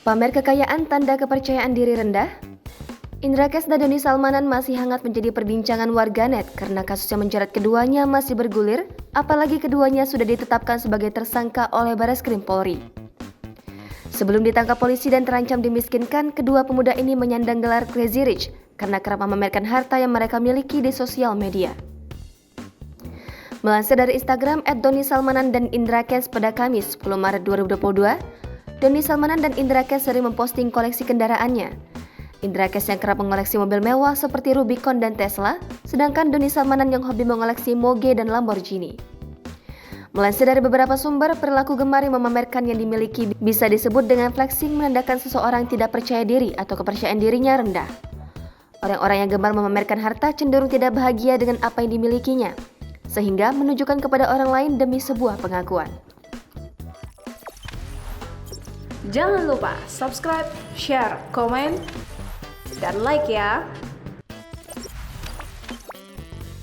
Pamer kekayaan tanda kepercayaan diri rendah? Indra Kents dan Doni Salmanan masih hangat menjadi perbincangan warganet karena kasus yang menjerat keduanya masih bergulir, apalagi keduanya sudah ditetapkan sebagai tersangka oleh Barreskrim Polri. Sebelum ditangkap polisi dan terancam dimiskinkan, kedua pemuda ini menyandang gelar Crazy Rich karena kerap memamerkan harta yang mereka miliki di sosial media. Melansir dari Instagram @donisalmanan dan Indra Kents pada Kamis 10 Maret 2022, Doni Salmanan dan Indra Kents sering memposting koleksi kendaraannya. Indra Kents yang kerap mengoleksi mobil mewah seperti Rubicon dan Tesla, sedangkan Doni Salmanan yang hobi mengoleksi Moge dan Lamborghini. Melansir dari beberapa sumber, perilaku gemar yang memamerkan yang dimiliki bisa disebut dengan flexing, menandakan seseorang tidak percaya diri atau kepercayaan dirinya rendah. Orang-orang yang gemar memamerkan harta cenderung tidak bahagia dengan apa yang dimilikinya, sehingga menunjukkan kepada orang lain demi sebuah pengakuan. Jangan lupa subscribe, share, komen, dan like ya.